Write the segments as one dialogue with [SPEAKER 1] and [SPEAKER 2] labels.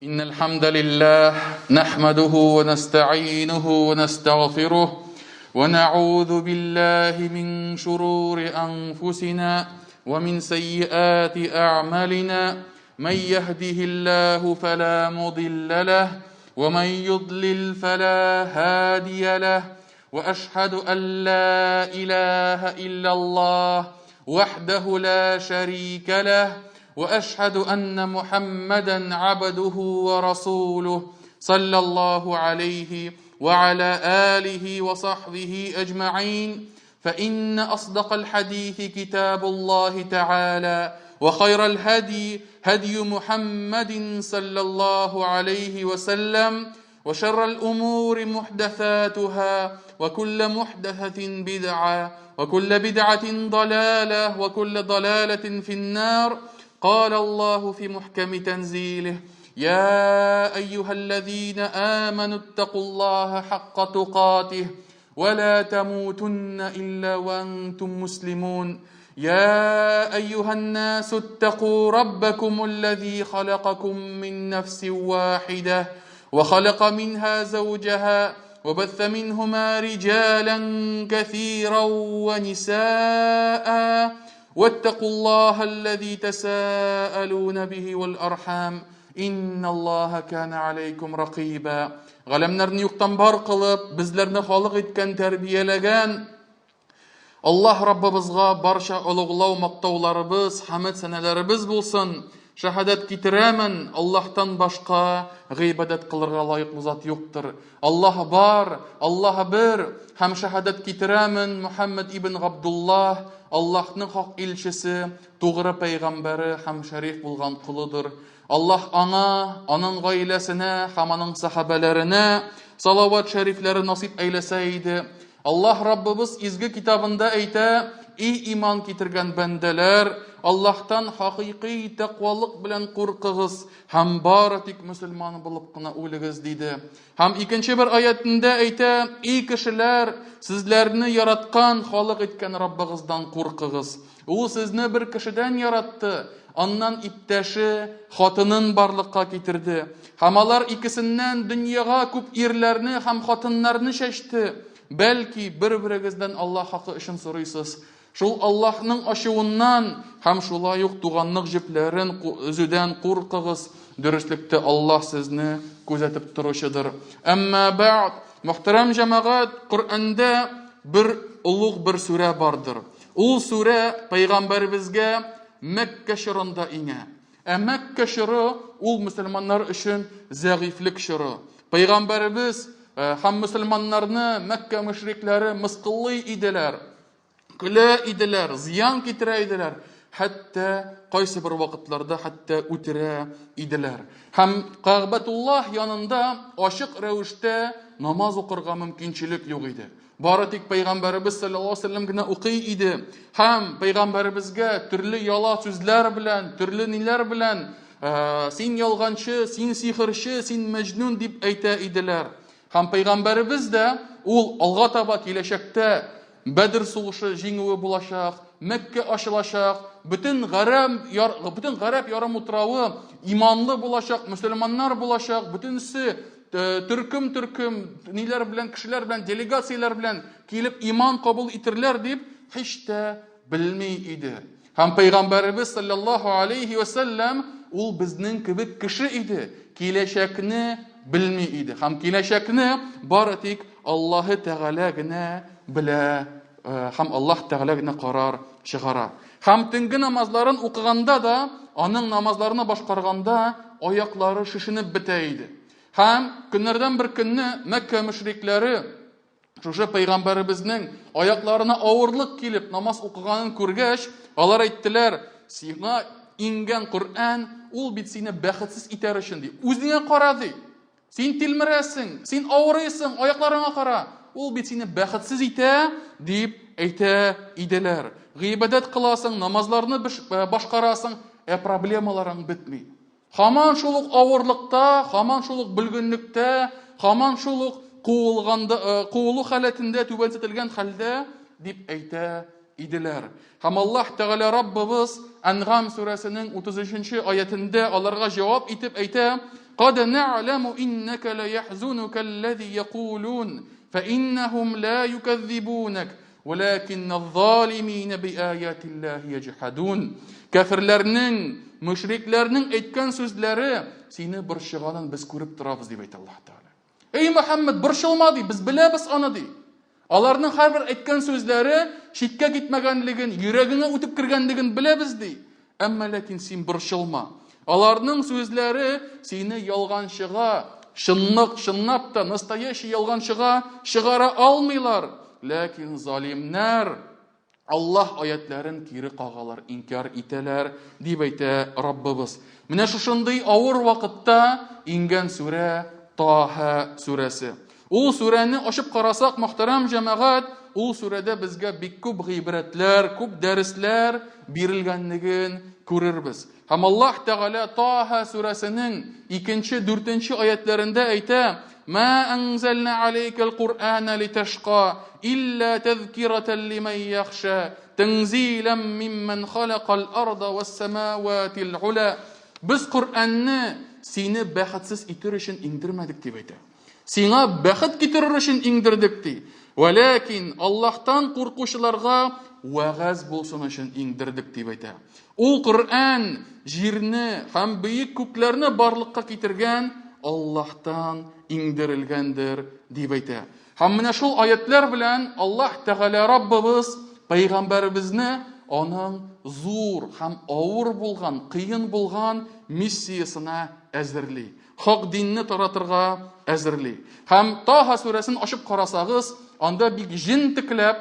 [SPEAKER 1] إن الحمد لله نحمده ونستعينه ونستغفره ونعوذ بالله من شرور أنفسنا ومن سيئات أعمالنا من يهده الله فلا مضل له ومن يضلل فلا هادي له وأشهد أن لا إله إلا الله وحده لا شريك له وأشهد أن محمدا عبده ورسوله صلى الله عليه وعلى آله وصحبه أجمعين فإن أصدق الحديث كتاب الله تعالى وخير الهدي هدي محمد صلى الله عليه وسلم وشر الأمور محدثاتها وكل محدثة بدعة وكل بدعة ضلالة وكل ضلالة في النار. قال الله في محكم تنزيله: يا أيها الذين آمنوا اتقوا الله حق تقاته ولا تموتن إلا وأنتم مسلمون. يا أيها الناس اتقوا ربكم الذي خلقكم من نفس واحدة وخلق منها زوجها وبث منهما رجالا كثيرا ونساء واتقوا الله الذي تساءلون به والأرحام إن الله كان عليكم رقيبا. Галәмнәрне юктан бар кылып, безләрне халык иткән, тәрбияләгән Аллаһ Раббыбызга барча олуглау мактауларыбыз, хәмд сәнәләребез булсын. Шәһадәт китерәмен, Аллаһтан башка гыйбадәт кылырга лаеклы зат юктыр. Аллаһ бар, Аллаһ бер, һәм шәһадәт китерәмен, Мөхәммәд ибн Габдуллаһ Аллаһның хак илчесе, тугры пәйгамбәре һәм шәриф булган кулыдыр. Аллаһ аңа, аның гаиләсенә һәм аның сахабәләренә салават шәрифләре насип әйләсә иде. Аллаһ Раббыбыз изге китабында әйтә: "И иман китергән бәндәләр, Аллаһтан хакыйкый тәкъвалык белән куркыгыз һәм бары тик мөселман булып кына үлегез" диде. Һәм икенче бер аятында әйтә: "И кешеләр, сезләрне яраткан, халык иткән Раббыгыздан куркыгыз. Ул сезне бер кешедән яратты, аннан иптәше, хатынын барлыкка китерде. Һәм алар икесеннән дөньяга күп ирләрне һәм хатыннарны чәчте. Бәлки бер-берегездән Аллаһ хакы өчен сорыйсыз. Шул Аллаһның ачуыннан һәм шулай ук туганлык җепләрен үзүдән куркыгыз. Дөреслекте Аллаһ сезне күзәтеп торучыдыр. Әмма бәъд, мөхтәрәм җәмәгать, Коръәндә бер улуг бер сүрә бардыр. Ул сүрә пәйгамбәребезгә Мәккә чорында иңә. Мәккә чоры ул мөселманнар өчен зәгыйфлек чоры. Пәйгамбәребез һәм мөселманнарны Мәккә мөшрикләре мыскыллый иделәр, көлә иделәр, зыян китерә иделәр. Хәтта кайсы бер вакытларда хәтта үтерә иделәр. Һәм Кәгъбәтуллаһ янында ачык рәвештә намаз укырга мөмкинчелек юк иде. Бары тик пәйгамбәребез саллаллаһу алейһи ва саллям гына укый иде. Һәм пәйгамбәребезгә төрле яла сүзләр белән, төрле ниләр белән син ялганчы, син сихерче, син мәҗнүн дип әйтә иделәр. Һәм пәйгамбәребез дә ул алга таба киләчәктә Бәдр сугышы җиңүе булачак, Мәккә ачылачак, бөтен гарәп ярым утрауы иманлы булачак, мөселманнар булачак, бөтенсе төркем ниләр белән, кешеләр белән, делегацияләр белән килеп иман кабул итерләр дип һич тә белми иде. Һәм пәйгамбәребез саллаллаһу алейһи ва саллям ул безнең кебек кеше иде. Киләчәкне белми иде. Һәм киләчәкне бары тик Аллаһы Тәгалә генә белә, һәм Аллаһ Тәгалә генә карар чыгара. Һәм төнге намазларын укыганда да, аның намазларны башкарганда аяклары шишенеп бетә иде. Һәм көннәрдән бер көнне Мәккә мөшрикләре шушы пәйгамбәребезнең аякларына авырлык килеп намаз укыганын күргәч, алар әйттеләр: "Сиңа ингән Коръән ул бит сине бәхетсез итәр өчен" ди. Үзеңә кара ди. Син тилмерәсең, син авырыйсың, аякларыңа кара. Ул бит сине бәхетсез итә дип әйтә иделәр. Гыйбадәт кыласың, намазларны башкарасың, проблемаларың бетми. Һаман шул ук авырлыкта, һаман шул ук бөлгөнлектә, һаман шул ук куылу халәтендә, түбәнсетелгән хәлдә дип әйтә иделәр. Һәм Аллаһ Тәгалә Раббыбыз Әнғам сүрәсенең 33-нче аятында аларга җавап итеп әйтә: قد نعلم إنك ليحزنك الذي يقولون فإنهم لا يكذبونك ولكن الظالمين بآيات الله يجحدون. Kafirlerning, müşriklerning aytgan so'zlari seni burishganini biz ko'rib turamiz deb aytdi Alloh taolo. Ey Muhammad, burishilma dey, biz bilamiz uni dey. Alarning har bir aytgan so'zlari shikka ketmaganligini, yuragingga o'tib kirganligini bilamiz dey. Ammo lekin sen burishilma. Alarning so'zlari seni yolg'onshiga, shinnab da nastoящий yolg'onshiga shig'ara olmaylar. Lakin zolimlar Allah oyatlarin kiri qag'alar, inkar itelar deb ayta Rabbimiz. Менә шушындый авыр вакытта инген сүре Таха сүрәсе. Ул сүрәне ачып карасак, мөхтәрәм җәмәгать, ул сүрәдә безгә бик күп гыйбрәтләр, күп дәресләр бирелгәнлеген күрербез. Һәм Аллаһ Тәгалә Таха сүрәсенең 2-4 аятларында әйтә: "Ма анзална алейкал Кур'ана литашqa illa tazkiratan liman yakhsha tanzilan mimman khalaqal arda was samawati al ula." Biz Qur'anni seni бәхетсез итер өчен иңдермәдек дип әйтә. Сиңа бәхет китерер өчен иңдердек ди. Валакин Аллаһтан куркучыларга вагаз булсын өчен иңдердек дип әйтә. Ул Qur'an җирне һәм бөек күкләрне барлыкка китергән Аллаһтан иңдерелгәндер дип әйтә. Һәм менә шул аятлар белән Аллаһ Тәгалә Раббыбыз пайгамбарыбызны аның зур һәм авыр булган, кыен булган миссиясына әзерли. Хак динне таратырга әзерли. Һәм Таха сүрәсен ачып карасагыз, анда бик җентекләп,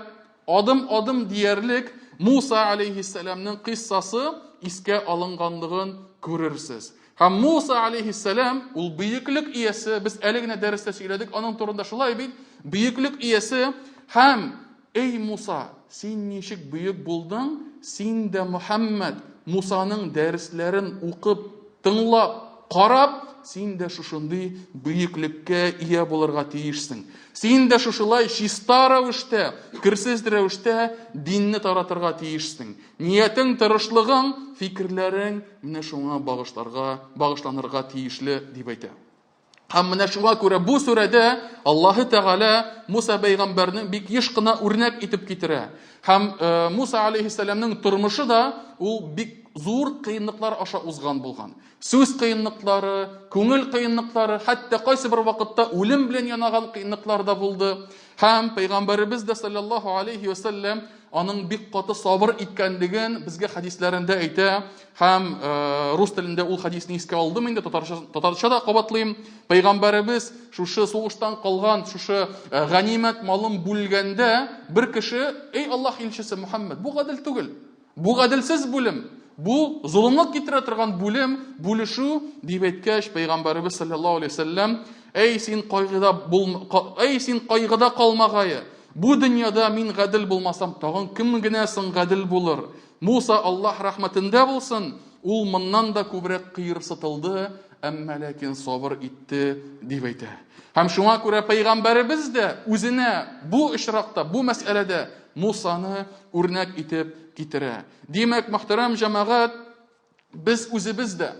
[SPEAKER 1] адым-адым диярлек Муса алейхиссаламның кыссасы искә алынганлыгын күрерсез. Һәм Муса алейхиссалам ул бөеклек иясе, без әле генә дәрестә сөйләдек, аның турында шулай бит, бөеклек иясе һәм эй Муса, син ничек бөек булдың? Син дә Мөхәммәд Мусаның дәресләрен укып, тыңлап, карап, син дә шушындый бөеклеккә ия булырга тиешсең. Син дә шушылай чиста рәвештә, керсез рәвештә динне таратырга тиешсең. Ниятең, тырышлыгың, фикерләрең менә шуңа багышланырга тиешле дип әйтә. Һәм менә шуңа күрә бу сүрәдә Аллаһ Тәгалә Муса пәйгамбәрнең бик еш кына үрнәк итеп китерә. Һәм Муса алейхиссаламның тормышы да ул бик зур кыенлыклар аша узган булган. Сүз кыенлыклары, күңел кыенлыклары, хәтта кайсы бер вакытта үлем белән янаган кыенлыклар да булды. Һәм пәйгамбәребез дә саллаллаһу алейхи ва саллям аның бик каты сабыр иткәнлеген безгә хадисләрендә әйтә. Һәм рус телендә ул хадисны искә алдым, инде татарча да кабатлыйм. Пәйгамбәребез шушы сугыштан калган, шушы ганимәт малын бүлгәндә бер кеше: "Эй Аллаһ илчесе Мөхәммәд, бу гадел түгел. Бу гаделсез бүлем. Бу зулымлык китерә торган бүлем, бүлешү" дип әйткәч, пәйгамбәребез саллаллаһу алейхи ва саллям: "Эй син кайгыда калмагае. Бу дөньяда мин гадел булмасам, тагын кем генә соң гадел булыр? Муса Аллаһ рәхмәтендә булсын, ул моннан да күбрәк кыерсытылды, әмма ләкин сабыр итте" дип әйтә. Һәм шуңа күрә пәйгамбәребез дә үзенә бу ишракта, бу мәсьәләдә Мусаны үрнәк итеп китерә. Димәк, мөхтәрәм җәмәгать, без үзебез дә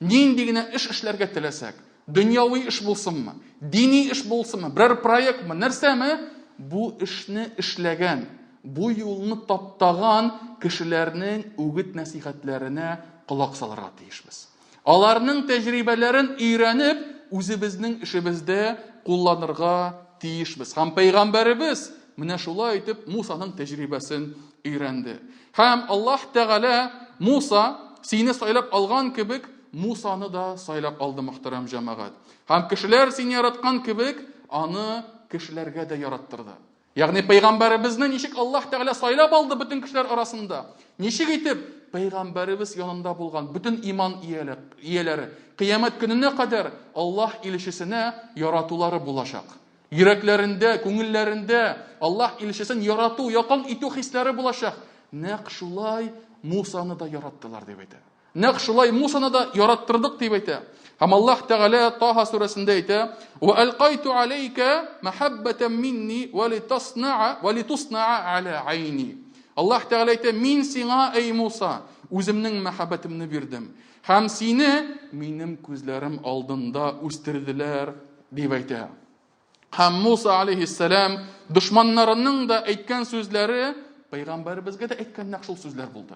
[SPEAKER 1] нинди генә эш эшләргә теләсәк, дөньяви эш булсынмы, дини эш булсынмы, берәр проектмы, нәрсәме, бу эшне эшләгән, бу юлны таптаган кешеләрнең үгет нәсихәтләренә колак салырга тиешбез. Аларның тәҗрибәләрен өйрәнеп, үзебезнең эшебездә кулланырга тиешбез. Һәм пәйгамбәребез менә шулай итеп Мусаның тәҗрибәсен өйрәнде. Һәм Аллаһ Тәгалә Муса сине сайлап алган кебек, Мусаны да сайлап алды, мөхтәрәм җәмәгать. Һәм кешеләр сине яраткан кебек, аны кешеләргә дә яраттырды. Ягъни пәйгамбәребезне ничек Аллаһ Тәгалә сайлап алды бөтен кешеләр арасында? Ничек итеп пәйгамбәребез янында булган бөтен иман ияләре кыямәт көненә кадәр Аллаһ илчесенә яратулары булачак. Йөрәкләрендә, күңелләрендә Аллаһ илчесен ярату, якын итү хисләре булачак. Нәкъ шулай Мусаны да яраттылар дип әйтә. Нәкъ шулай Мусаны да яраттырдык дип әйтә. Һәм Аллаһ Тәгалә Таха сүрәсендә әйтә: "Ва алқайту алейка мәхәббәтән минни ва литасна'a аля айни." Аллаһ Тәгалә әйтә: "Мин сиңа, эй Муса, үземнең мәхәббәтемне бирдем. һәм сине минем күзләрем алдында үстерделәр дип әйтә. Һәм Муса алейхиссалам дошманнарының да әйткән сүзләре пайгамбарыбызга да әйткән нәкъ шул сүзләр булды.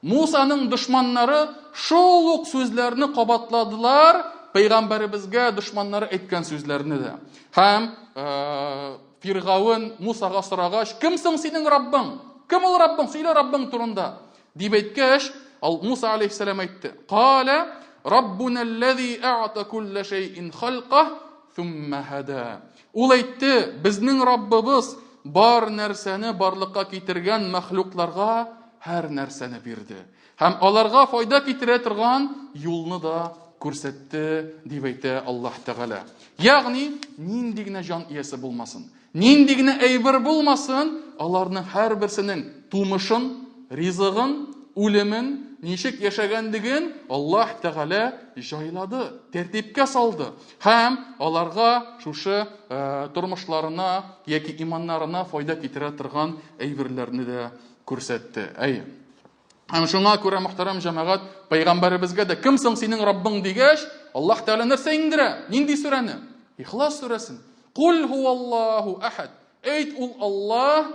[SPEAKER 1] Мусаның дошманнары шул ук сүзләрне кабатладылар, пайгамбарыбызга дошманнары әйткән сүзләрне дә. Һәм Фиргавын Мусага сорагач, кем соң синең Раббың? Кем ул Раббың? Сөйлә Раббың турында. Дип әйткәч, Муса алейхиссалам әйтте: "Кала Раббуна аллази а'та кулла шай'ин халqa, thumma hada." Ул әйтте, безнең Раббыбыз бар нәрсәне барлыкка китергән мәхлукларга һәр нәрсәне бирде. Һәм аларга файда китерә торган юлны да күрсәтте дип әйтә Аллаһ Тәгалә. Ягъни, нинди генә җан иясе булмасын, нинди генә әйбер булмасын, аларның һәрберсенең тумышын, ризыгын, үлемен, ничек яшәгәнлеген Аллаһ Тәгалә җайлады, тәртипкә салды. Һәм аларга шушы тормышларына яки иманнарына файда китерә торган әйберләрне дә күрсәтте. Һәм шуңа күрә, мөхтәрәм җәмәгать, пайгамбарыбызга да кем соң синең Раббың дигәч, Аллаһ Тәгалә нәрсә иңдерә? Нинди сүрәне? Ихлас сүрәсен. Кул хуаллаһу ахад. Әйт, ул Аллаһ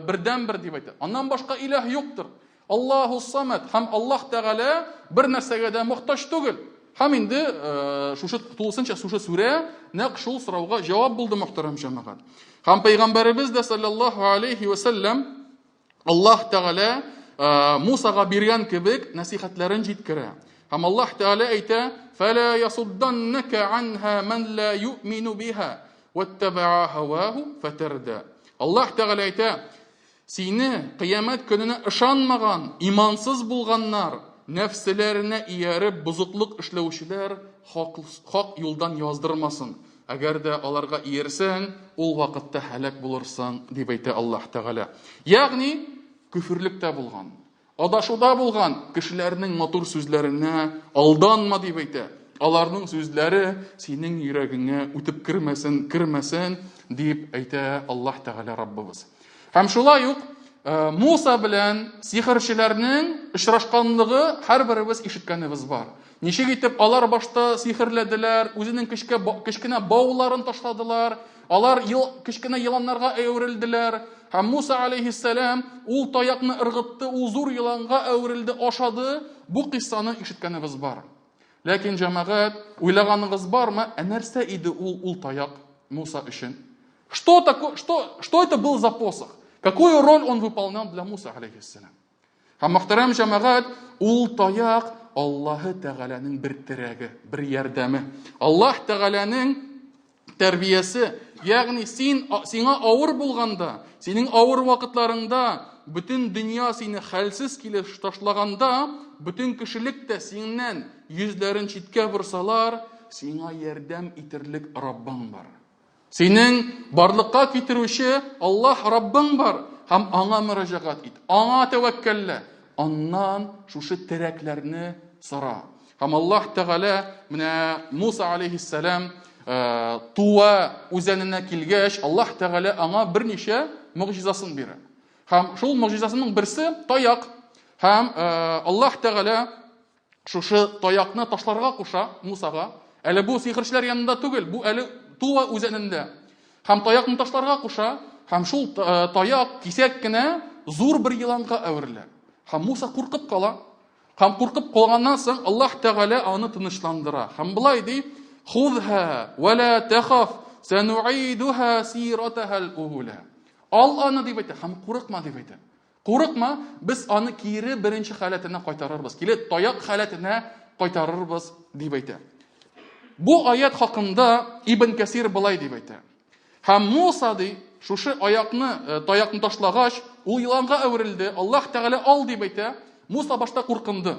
[SPEAKER 1] бердән-бер дип әйтә. Аннан башка илаһ юктыр. Аллаһу самад. Һәм Аллаһ Тәгалә бер нәрсәгә дә мохтаҗ түгел. Һәм инде шушы тулысынча шушы сүрә нәкъ шул сорауга җавап булды, мөхтәрәм җәмәгать. Һәм пайгамбарыбыз да саллаллаһу алейхи ва саллям Аллаһ Тәгалә Мусага биргән кебек насихатларын җиткерә. Һәм Аллаһ Тәгалә әйтә: "Фала ясудданнака анха ман ла ю'мину биха ваттаба'a хаваху фатарда." Аллаһ Тәгалә әйтә: "Сине кыямәт көненә ышанмаган, имансыз булганнар, нәфселәренә ияреп бузыклык эшләүчеләр хак юлдан яздырмасын. Әгәр дә аларга иярсәң, ул вакытта һәлак булырсың", дип әйтә Аллаһ Тәгалә. Ягъни, күферлектә булган, адашуда булган кешеләрнең матур сүзләренә алданма дип әйтә. Аларның сүзләре синең йөрәгеңә үтеп кермәсен дип әйтә Аллаһ Тәгалә Раббыбыз. Һәм шулай ук Муса белән сихерчеләрнең очрашканлыгы һәрберебез ишеткәнебез бар. Ничек итеп алар башта сихерләделәр, үзенең кечкенә бауларын ташладылар, алар кечкенә еланнарга әверелделәр. Һәм Муса алейхиссалам ул таякны ыргытты, ул зур еланга әверелде, ашады. Бу кыссаны ишеткәнебез бар. Ләкин җәмәгать, уйлаганыгыз бармы, нәрсә иде ул таяк Муса өчен? Что это был за посох? Какую роль он выполнял для Муса алейхиссалам? Һәм мөхтәрәм җәмәгать, ул таяк Аллаһ Тәгаләнең бер терәге, бер ярдәме. Аллаһ Тәгаләнең тәрбиясе. Ягъни сиңа авыр булганда, синең авыр вакытларыңда, бөтен дөнья сине хәлсез килеп ташлаганда, бөтен кешелек тә синнән йөзләрен читкә борсалар, сиңа ярдәм итерлек Раббың бар. Синең барлыкка китерүче Аллаһ Раббың бар. Һәм аңа мөрәҗәгать ит, аңа тәвәккәллә. Аннан шушы терәкләрне сора. Һәм Аллаһ Тәгалә менә Муса алейхиссалам Туа үзәненә килгәч, Аллаһ Тәгалә аңа берничә мөгъҗизасын бирә. Һәм шул мөгъҗизасының берсе таяк. Һәм Аллаһ Тәгалә шушы таякны ташларга куша Мусага. Әле бу сихерчеләр янында түгел, бу әле Туа үзәнендә. Һәм таякны ташларга куша, һәм шул таяк кисәк кенә зур бер еланга әверелә. Һәм Муса куркып кала. Һәм куркып калганнан соң Аллаһ Тәгалә аны тынычландыра. Һәм булай ди: "Хузха ва ла тахаф, сануидуха сиратаха ал-ула." Ал аны дип әйтә, һәм курыкма дип әйтә. Курыкма, без аны кире беренче халәтенә кайтарырбыз. Киле таяк халәтенә кайтарырбыз дип әйтә. Бу аят хакында Ибн Касир булай дип әйтә. Һәм Муса ди, шушы таякны ташлагач, ул еланга әверелде. Аллаһ Тәгалә ал дип әйтә. Муса башта куркынды.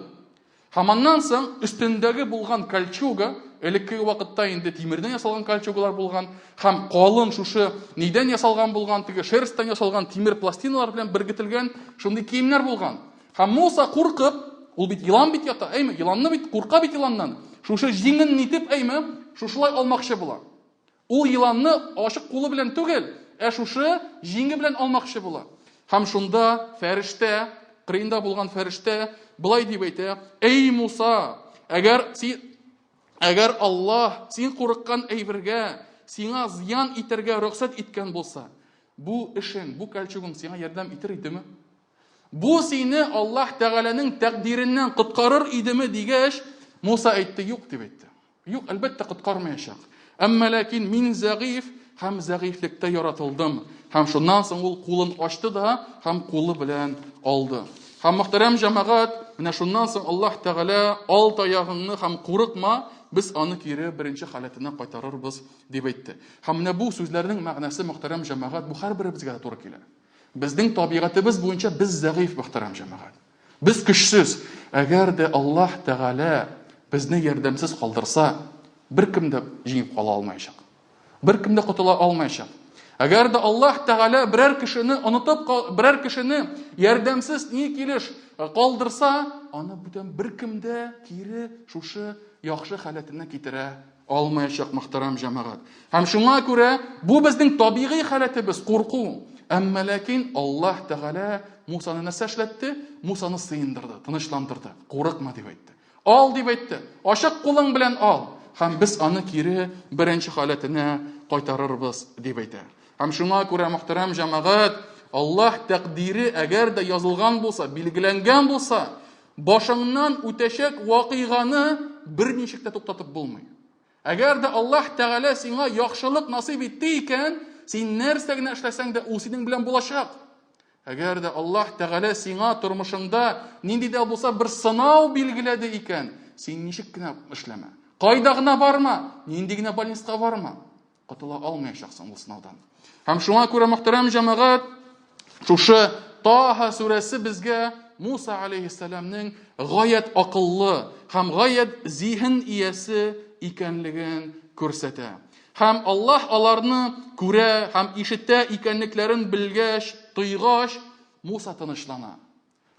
[SPEAKER 1] Һәм аннан соң өстендәге булган кольчуга, элекке вакытта инде тимердән ясалган кольчугалар булган, һәм калын шушы нидән ясалган булган, теге шерсттән ясалган тимер пластиналар белән бергетелгән шундый киемнәр булган. Һәм Муса куркып, ул бит елан бит ята, еланны бит курка бит еланнан. Шушы җиңен нитеп, шушылай алмакчы була. Ул еланны ачык кулы белән түгел, шушы җиңе белән алмакчы була. Һәм шунда фәрештә, кырыенда булган фәрештә былай дип әйтә: "Эй Муса, әгәр Аллаһ син курыккан әйбергә, сиңа зыян итәргә рөхсәт иткән булса, бу эшең, бу кәлчүгең сиңа ярдәм итер идеме? Бу сине Аллаһ Тәгаләнең тәкъдиреннән коткарыр идеме?" дигәч, Муса әйтте: "Юк" дип әйтте. Юк, әлбәттә коткармаячак. Әмма ләкин мин зәгыйф һәм зәгыйфлектә яратылдым. Һәм шуннан соң ул кулын ачты да һәм кулы белән алды. Һәм мөхтәрәм җәмәгать, менә шуннан соң Аллаһ Тәгалә: "Ал таягыңны һәм курыкма, без аны кире беренче халәтенә кайтарырбыз" дип әйтте. Һәм менә бу сүзләрнең мәгънәсе, мөхтәрәм җәмәгать, бу һәрберебезгә туры килә. Безнең табигатыбыз буенча без зәгыйф, мөхтәрәм җәмәгать. Без көчсез. Әгәр дә Аллаһ Тәгалә безне ярдәмсез калдырса, беркем дә җиңеп кала алмаячак. Беркем дә котыла алмаячак. Әгәр дә Аллаһ Тәгалә берәр кешене онытып, берәр кешене ярдәмсез ни килеш калдырса, аны бүтән беркем дә кире шушы яхшы халәтенә китерә алмаячак, мөхтәрәм җәмәгать. Һәм шуңа күрә бу безнең табигый халәтебез, курку. Әмма ләкин Аллаһ Тәгалә Мусаны нәрсә эшләтте? Мусаны сыендырды, тынычландырды. Курыкма дип әйтте. Ал дип әйтте. Ачык кулың белән ал. Һәм без аны кире беренче халәтенә кайтарырбыз дип әйтә. Һәм шуңа күрә, мөхтәрәм җәмәгать, Аллаһ тәкъдире әгәр дә язылган булса, билгеләнгән булса, башыңнан үтәчәк вакыйганы берничек тә туктатып булмый. Әгәр дә Аллаһ Тәгалә сиңа яхшылык насыйп итте икән, син нәрсә генә эшләсәң дә ул синең белән булачак. Әгәр дә Аллаһ Тәгалә сиңа тормышыңда нинди дә булса бер сынау билгеләде икән, син ничек кенә эшләмә. Кайда гына барма, нинди генә больницага барма, котыла алмаячаксың ул сынаудан. Һәм шуңа күрә, мөхтәрәм җәмәгать, шушы Таха сүрәсе безгә Муса алейһиссаламның гаять акыллы һәм гаять зиһен иясе икәнлеген күрсәтә. Һәм Аллаһ аларны күрә һәм ишетә икәнлекләрен белгәч, тойгач, Муса тынычлана.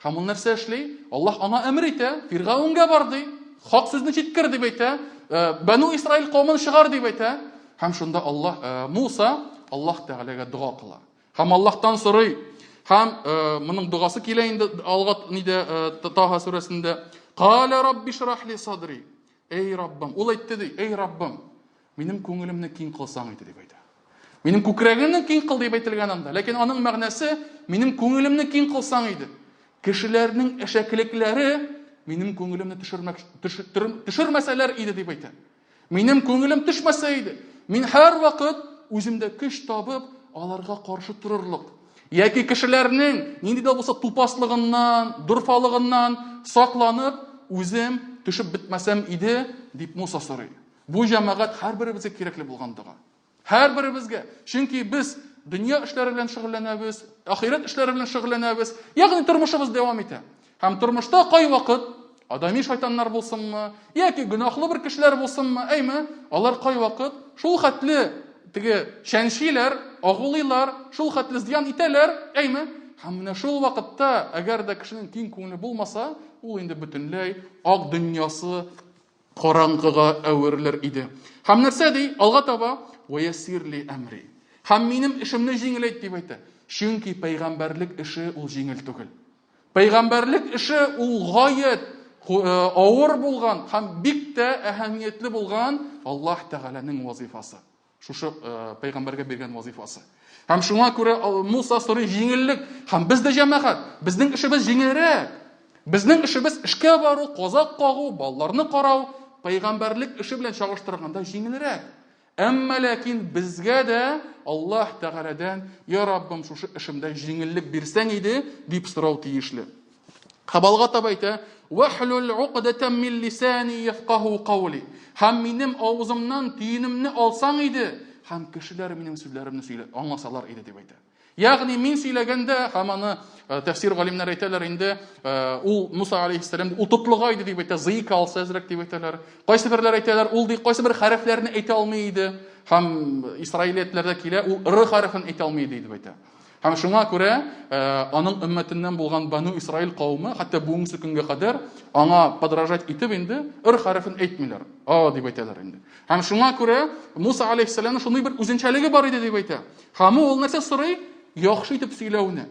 [SPEAKER 1] Һәм ул нәрсә эшли? Аллаһ аңа әмер итә: "Фиргаунгә бар" ди. Хак сүзне җиткер дип әйтә. Бәну Исраил кавмын чыгар дип әйтә. Һәм шунда Муса Аллаһ Тәгаләгә дуа кыла. Һәм Аллаһтан сорый. Һәм моның дугасы килә инде алга ниде Таха сүрәсендә: "Кала рабби шрах ли садри". Эй Раббым, ул әйтте ди: "Эй Раббым, минем күңелемне киң кылсаң иде" дип әйтә. Минем күкрәгемне киң кыл дип әйтелгән анда. Ләкин аның мәгънәсе: минем күңелемне киң кылсаң иде. Кешеләрнең әшәкелекләре минем күңелемне төшермәсәләр иде дип әйтә. Минем күңелем төшмәсә иде, мин һәр вакыт үземдә көч табып аларга каршы торырлык. Яки кешеләрнең нинди дә булса тупаслыгыннан, дурфалыгыннан сакланып, үзем төшеп бетмәсәм иде дип Муса сорый. Бу җәмәгать һәрберебезгә кирәкле булган дуга. Һәрберебезгә. Чөнки без дөнья эшләре белән шөгыльләнәбез, ахират эшләре белән шөгыльләнәбез. Ягъни тормышыбыз дәвам итә. Һәм тормышта кай вакыт адами шайтаннар булсынмы, яки гөнаһлы бер кешеләр булсынмы, әйме, алар кай вакыт шул хәтле теге шәншиләр, агылыйлар, шул хәтле зыян итәләр, әйме. Һәм менә шул вакытта, әгәр дә кешенең киң күңеле булмаса, ул инде бөтенләй ак дөньясы караңгыга әверелер иде. Һәм нәрсә ди? Алга таба: "Ваяссирли әмри". Һәм минем эшемне җиңеләйт дип әйтә. Чөнки пәйгамбәрлек эше ул җиңел түгел. Пәйгамбәрлек эше ул гаять авыр булган һәм бик тә әһәмиятле булган Аллаһ Тәгаләнең вазифасы. Шушы пәйгамбәргә биргән вазифасы. Һәм шуңа күрә Муса сорый җиңеллек. Һәм бездә җәмәгать, безнең эшебез җиңелрәк. Безнең эшебез эшкә бару, казак кагу, балларны карау, пәйгамбәрлек эше белән чагыштырганда җиңелрәк. Әмма ләкин безгә дә Аллаһ Тәгаләдән: "Я Раббым, шушы эшемдә җиңеллек бирсәң иде" дип сорау тиешле. Хабалга таба әйтә: "Вахлул уqdatan min lisani yafqahu qawli". Һәм минем авызымнан тиенемне алсаң иде, һәм кешеләр минем сүзләремне аңласалар иде дип әйтә. Ягъни мин сөйләгәндә, һәм аны тәфсир галимнәре әйтәләр инде, ул Муса алейһиссалам ул тотлыга иде дип әйтә, зыйка алса әзрәк дип әйтәләр. Кайсы берләр әйтәләр, ул ди кайсы бер хәрефләрне әйтә алмый иде, һәм Исраилиятләрдә килә, ул р хәрефен әйтә алмый иде дип әйтә. Һәм шуңа күрә аның өммәтеннән булган Бану Исраил кавмы хәтта бүгенге көнгә кадәр аңа подражать итеп инде р хәрефен әйтмиләр. Дип әйтәләр инде. Һәм шуңа күрә Муса алейһиссаламның шундый бер үзенчәлеге бар иде дип әйтә. Һәм ул нәрсә сорый? Яхшы итеп сөйләүне.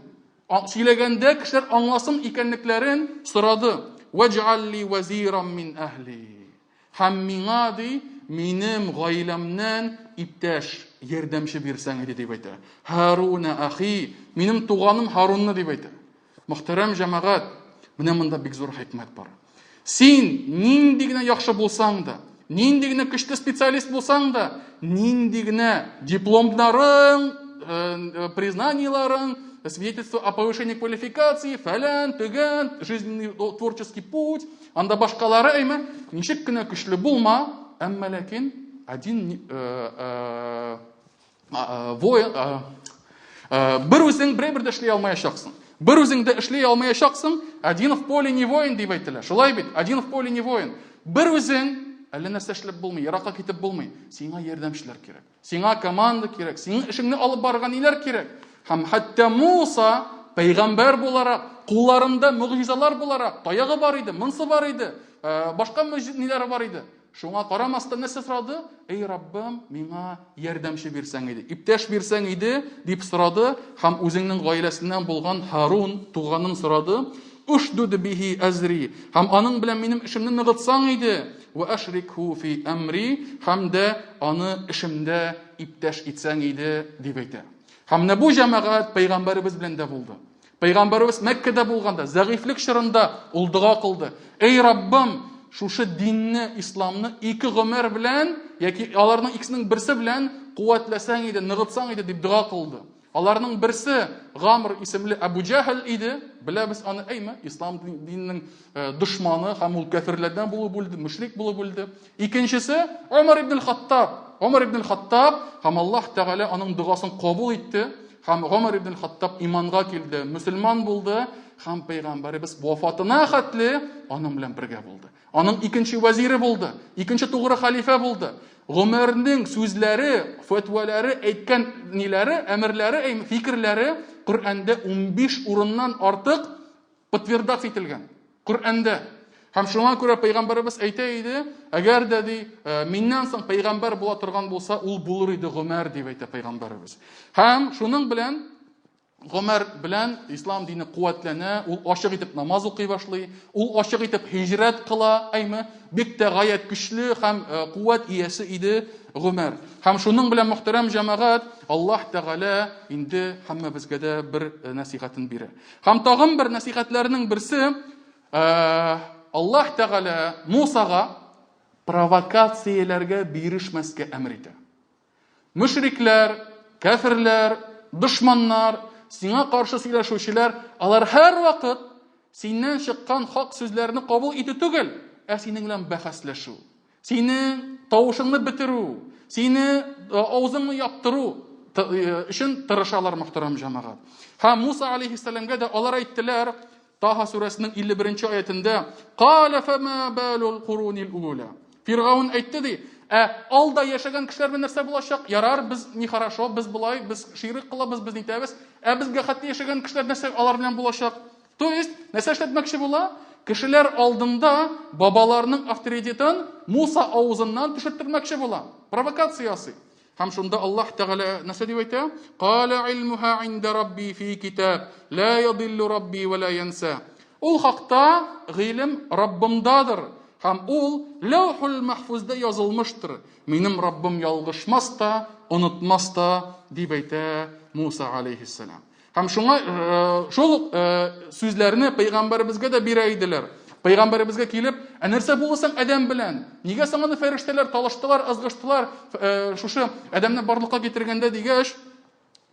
[SPEAKER 1] Сөйләгәндә кешеләр аңласын икәнлекләрен сорады. وَاجْعَلْ لِي وَزِيرًا مِنْ أَهْلِي. Һәм миңа ди, минем гаиләмнән иптәш, ярдәмче бирсәң иде дип әйтә. Харуна ахи, минем туганым Харунны дип әйтә. Мөхтәрәм җәмәгать, менә монда бик зур хикмәт бар. Син нинди генә яхшы булсаң да, нинди генә көчле специалист булсаң да, нинди генә дипломнарың, признаниеларың, свидетельство о повышении квалификации, фәлән, төгән, жизненный творческий путь, анда башкалары әйме, ничек кенә көчле булма, әмма ләкин один воин, бер үзең бердә эшли алмаячаксың. Бер үзеңдә эшли алмаячаксың, один в поле не воин дип әйтелә. Шулай бит, один в поле не воин. Бер үзең әллә нәрсә эшләп булмый, яракка китеп булмый. Сиңа ярдәмчеләр кирәк. Сиңа команда кирәк. Сиңа эшеңне алып барган иләр кирәк. Һәм хәтта Муса пәйгамбәр буларак, кулларында мөгъҗизалар буларак, таягы бар иде, монсы бар иде, башка мөгъҗизалары бар иде. Шуңа карамастан нәрсә сорады? Эй Раббым, миңа ярдәмче бирсәң иде, иптәш бирсәң иде дип сорады. Һәм үзенең гаиләсеннән булган Харун туганын сорады. Ушдуд бихи азри. Һәм аның белән минем эшемне ныгытсаң иде. Ва ашрикху фи амри. Һәм дә аны эшемдә иптәш итсәң иде дип әйтә. Һәм бу җәмәгать пәйгамбәребез белән дә булды. Пәйгамбәребез Мәккәдә булганда, зәгыйфлек чорында ул дуга кылды. Эй Раббым, шушы динне, исламны 2 гомер белән, яки аларның икесенең берсе белән куәтләсәң иде, ныгытсаң иде дип дуга кылды. Аларның берсе Гамр исемле Абу Джахл иде. Беләбез аны әйме, ислам диненең дошманы һәм ул кафирләрдән булып үлде, мушрик булып үлде. Икенчесе Умар ибн ал-Хаттаб. Умар ибн ал-Хаттаб һәм Аллаһ Тәгалә аның дугасын кабул итте. Һәм Умар ибн ал-Хаттаб иманга килде, мөселман булды. Һәм пәйгамбәребез вафатына хәтле аның белән бергә булды. Аның икенче вәзире булды, икенче тугры халифа булды. Гомәрнең сүзләре, фатвалары, әйткән ниләре, әмерләре, фикерләре Коръәндә 15 урыннан артык подтверждать ителгән. Коръәндә. Һәм шуңа күрә пәйгамбәребез әйтә иде, әгәр дә ди, миннән соң пәйгамбәр була торган булса, ул булыр иде Гомәр дип әйтә пәйгамбәребез. Һәм шуның белән Гомәр белән ислам дине куәтләнә, ул ачык итеп намаз укый башлый, ул ачык итеп һиҗрәт кыла, әйме, бик тә гаять көчле һәм куәт иясе иде Гомәр. Һәм шуның белән мөхтәрәм җәмәгать, Аллаһ Тәгалә инде һәммәбезгә дә бер насихатын бирә. Һәм тагын бер насихатларның берсе, Аллаһ Тәгалә Мусага провокацияләргә бирешмәскә әмр итә. Мөшрикләр, кафирләр, дошманнар, сиңа каршы сөйләшүчеләр, алар һәр вакыт синнән чыккан хак сүзләрне кабул итү түгел, синең белән бәхәсләшү, синең тавышыңны бетерү, сине авызыңны яптыру өчен тырышалар мөхтәрәм җәмәгать. Һәм Муса алейһиссаламга да алар әйттеләр, Таха сүрәсенең 51-нче аятында, "Кала фама балул курунил ула." Фиргаун әйтте ди, алда яшәгән кешеләр белән нәрсә булачак? Ярар, без не хорошо, без булай, без ширик кылабыз, без нитәбез. Безгә хәтта яшәгән кешеләр нәрсә алар белән булачак? То есть, нәрсә эшләтмәкче була? Кешеләр алдында бабаларның авторитетын Муса авызыннан төшертермәкче була. Провокациясы. Һәм шунда Аллаһ Тәгалә нәрсә дип әйтә? "Кала илмуха инда рабби фи китаб, ла ядиллу рабби ва ла янса." Ул хакта гыйлем Раббымдадыр. Һәм ул Лаухул Махфузда язылмыштыр. Минем Раббым ялгышмас та, онытмас та дип әйтә Муса алейһиссалам. Һәм шуңа шул сүзләрне пәйгамбәребезгә дә бирә иделәр. Пәйгамбәребезгә килеп, нәрсә булсаң адәм белән? Нигә соң аны фәрештәләр талаштылар, ызгыштылар, шушы адәмне барлыкка китергәндә дигәч,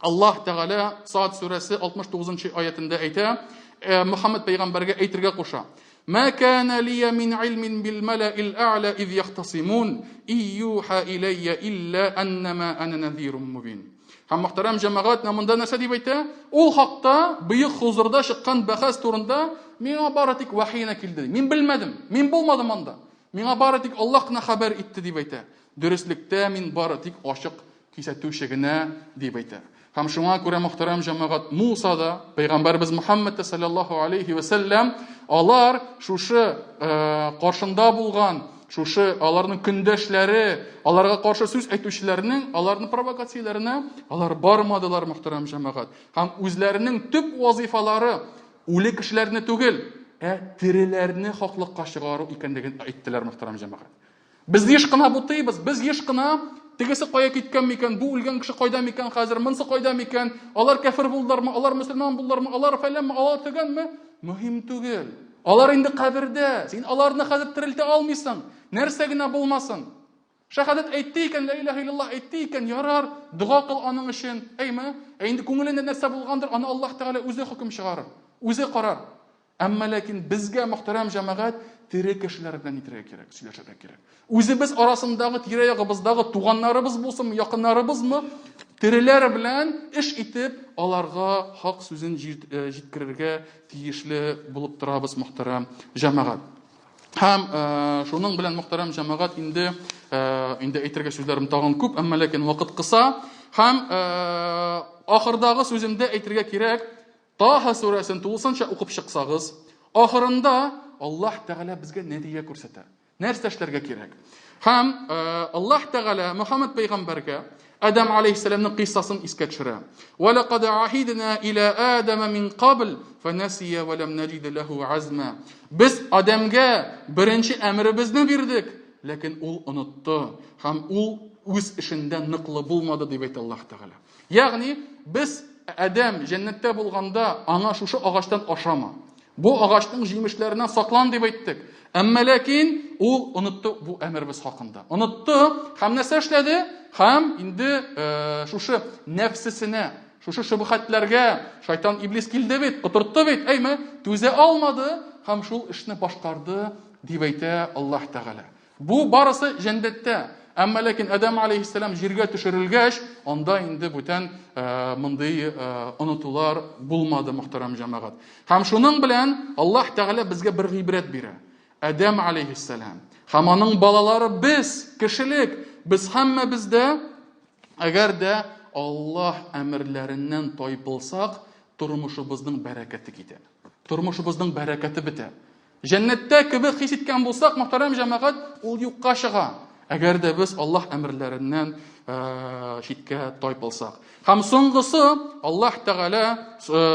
[SPEAKER 1] Аллаһ Тәгалә Саад сүрәсе 69-нчы аятында әйтә, Мөхәммәд пәйгамбәргә әйтергә куша. "Ма кана лия мин илмин бил малa'il a'la iz яхтасимун, июха иlayya илля аннама ана надhirun мубин." Һәм мөхтәрәм җәмәгать, монда нәрсә дип әйтә? Ул хакта быйык хузурда чыккан бәхәс турында миңа бары тик вахийна килде. Мин белмәдем, мин булмадым анда. Миңа бары тик Аллаһ кына хәбәр итте дип әйтә. Дөреслектә мин бары тик ачык кисәтүче генә дип әйтә. Һәм шуңа күрә мөхтәрәм җәмәгать, Муса да, пәйгамбәрбез Мөхәммәд саллаллаһу алейхи ва саллям, алар шушы каршында булган, шушы аларның көндәшләре, аларга каршы сүз әйтүчеләрнең, аларның провокацияләренә алар бармадылар мөхтәрәм җәмәгать. Һәм үзләренең төп вазифалары үле кешеләрне түгел, тиреләрне хаклыкка чыгару икәнлеген әйттеләр, мөхтәрәм җәмәгать. Без еш кына бутыйбыз, без еш кына тегесе кая киткән микән, бу үлгән кеше кайда микән хәзер, монсы кайда микән, алар кафир булдылармы, алар мөселман булдылармы, алар фәләнме, алар төгәнме? Мөһим түгел. Алар инде кабердә. Син аларны хәзер терелтә алмыйсың. Нәрсә генә булмасын. Шәһадәт әйтте икән, ла илаһа иллаллаһ әйтте икән, ярар, дуга кыл аның өчен. Әйме? Инде күңелендә нәрсә булгандыр, аны Аллаһ Тәгалә үзе хөкем чыгарыр, үзе карар. Әмма ләкин безгә, мөхтәрәм җәмәгать, тере кешеләр белән итәргә кирәк, сөйләшергә кирәк. Үзебез арасындагы тирә-ягыбыздагы туганнарыбыз булсынмы, якыннарыбызмы, тереләр белән эш итеп, аларга хак сүзен җиткерергә тиешле булып торабыз, мөхтәрәм җәмәгать. Һәм шуның белән, мөхтәрәм җәмәгать, инде әйтергә сүзләрем тагын күп, әмма ләкин вакыт кыса. Һәм ахырдагы сүземдә әйтергә кирәк, Таха сүрәсен тулысынча укып чыксагыз, ахырында Аллаһ Тәгалә безгә нәтиҗә күрсәтә. Нәрсә эшләргә кирәк? Һәм Аллаһ Тәгалә Мөхәммәд пәйгамбәргә Адам алейһиссаламның кыйссасын искә төшерә. "Ва лaqad ahidna ila Adama min qabl, fanasiya wa lam najid lahu azma." Без Адамга беренче әмребезне бирдек, ләкин ул онытты. Һәм ул үз эшендә ныклы булмады, дип әйтә Аллаһ Тәгалә. Ягъни без Адам җәннәттә булганда аңа шушы агачтан ашама. Бу агачның җимешләреннән саклан дип әйттек. Әмма ләкин ул онытты бу әмребез хакында. Онытты һәм нәрсә эшләде? Һәм инде шушы нәфсесенә, шушы шубхатларга шайтан иблис килде бит, котыртты бит, әйме, түзә алмады һәм шул эшне башкарды дип әйтә Аллаһ Тәгалә. Бу барысы җәннәттә. Әмма ләкин Адам алейһиссалам җиргә төшерелгәч, анда инде бүтән мондый онытулар булмады, мөхтәрәм җәмәгать. Һәм шуның белән Аллаһ Тәгалә безгә бер гыйбрәт бирә. Адам алейһиссалам һәм аның балалары без, кешелек, без һәммәбез дә, әгәр дә Аллаһ әмерләреннән тайпылсак, тормышыбызның бәрәкәте китә. Тормышыбызның бәрәкәте бетә. Җәннәттә кебек хис иткән булсак, мөхтәрәм җәмәгать, ул юкка чыга. Әгәр дә без Аллаһ әмерләреннән читкә тайпылсак. Һәм соңгысы Аллаһ Тәгалә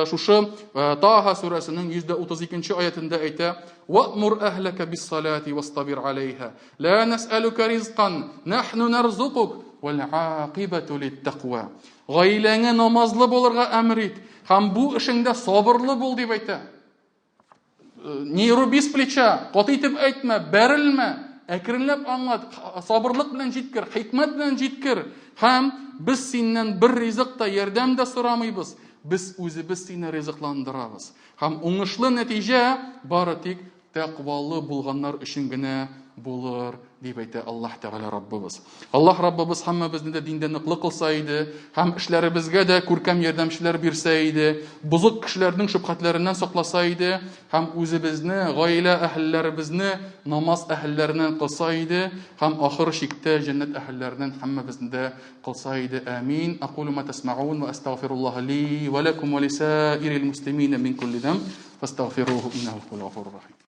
[SPEAKER 1] шушы Таха сүрәсенең 132-нче аятында әйтә: "Ваъмур әһләкә бис-салати вастабир алейһа, ла насъалука ризқан, нахну нарзукук, вал аақибату лит-тақва." Гаиләңә намазлы булырга әмр ит, һәм бу эшеңдә сабырлы бул дип әйтә. Ни руби с плеча, каты итеп әйтмә, бәрелмә. Әкренләп аңлат, сабырлык белән җиткер, хикмәт белән җиткер. Һәм без синнән бер ризык та, ярдәм дә сорамыйбыз. Без үзебез сине ризыкландырабыз. Һәм уңышлы нәтиҗә бары тик тәкъвалы булганнар өчен генә булыр, дип әйтә Аллаһ Тәгалә Раббыбыз. Аллаһ Раббыбыз һәммәбезне дә диндә ныклы кылса иде, һәм эшләребезгә дә күркәм ярдәмчеләр бирсә иде, бузык кешеләрнең шөбһәтләреннән сакласа иде, һәм үзебезне, гаилә әһелләребезне намаз әһелләреннән кылса иде, һәм ахыр чиктә җәннәт әһелләреннән һәммәбезне дә кылса иде. Амин. Aqulu ma tasma'un wa astaghfirullah li wa lakum wa lisa'iril muslimina min kulli dhanb fastaghfiruhu innahu huwal ghafurur rahim.